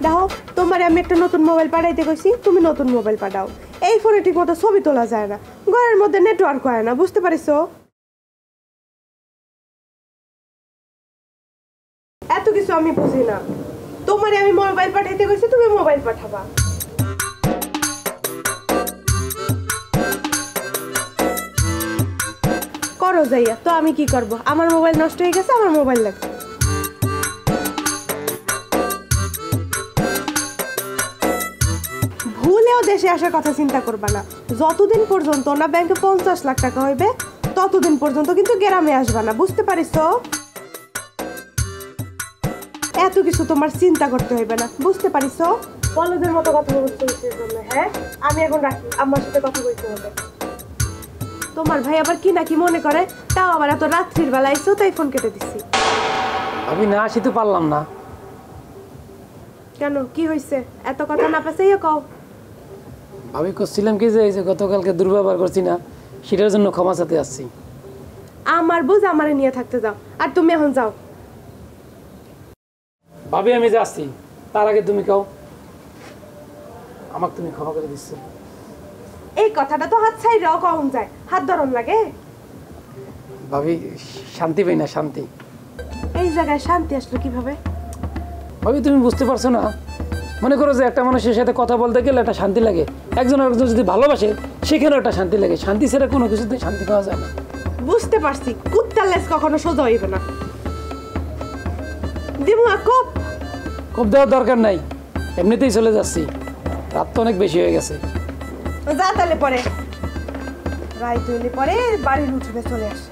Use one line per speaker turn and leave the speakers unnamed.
দেখো তোমারে আমি একটা নতুন মোবাইল পাঠাইতে কইছি, তুমি নতুন মোবাইল পাঠাও। এই ফোনে ঠিক মতো ছবি তোলা যায় না, ঘরের মধ্যে নেটওয়ার্ক হয় না, বুঝতে পারিছো? এত কিছু আমি বুঝি না। তোমারে আমি মোবাইল পাঠাইতে কইছি, তুমি মোবাইল পাঠাবা। করো যাইয়া, তো আমি কি করব? আমার মোবাইল নষ্ট হয়ে গেছে, আমার মোবাইল লাগবে। ভুলেও দেশে আসার কথা চিন্তা করবা না। যতদিন পর্যন্ত না ব্যাংকে 50 লাখ টাকা হইবে ততদিন পর্যন্ত কিন্তু গ্রামে আসবা না, বুঝতে পারিছো? এত কিছু তোমার চিন্তা করতে হইবে না, বুঝতে পারিছো? বলদের মতো কথা বলছো কিসের জন্য? হ্যাঁ, আমি এখন রাখি, আমার সাথে কথা বলতে হবে। তোমার ভাই আবার কি নাকি মনে করে, তাও আবার এত রাত্রির বেলা আইছো, তাই ফোন কেটে দিছি।
আমি না আসিতে পারলাম না।
কেন, কি হয়েছে? এত কথা না পেছাইয়া কও।
আমি করছিলাম কি যে এই যে গতকালকে দুর্ব্যবহার করছি না, সেটার জন্য ক্ষমা চাইতে আসছি।
আমার বুঝ আমারে নিয়ে থাকতে যাও, আর তুমি এখন যাও।
ভাবি আমি যে আসছি তার আগে তুমি কও, আমাকে তুমি ক্ষমা করে দিচ্ছ।
এই কথাটা তো হাত ছাইরাও কম যায়, হাত ধরন লাগে।
ভাবি শান্তি পাই না, শান্তি।
এই জায়গায় শান্তি আসলো কিভাবে?
ভাবি তুমি বুঝতে পারছো না? মনে করো যে একটা মানুষের সাথে কথা বলতে গেলে একটা শান্তি লাগে, একজন আরেকজন যদি ভালোবাসে সেখানেও একটা শান্তি লাগে। শান্তি ছাড়া কোনো কিছুতে শান্তি পাওয়া যায় না।
বুঝতে পারছি, কুত্তার লেজ কখনো সোজা হইবে না। দিমু কোপ।
কোপ দেওয়ার দরকার নাই, এমনিতেই চলে যাচ্ছি, রাত তো অনেক বেশি হয়ে গেছে।
যা তাহলে পরে রায় তৈরি পরে বাড়ির উঠোনে চলে আসে।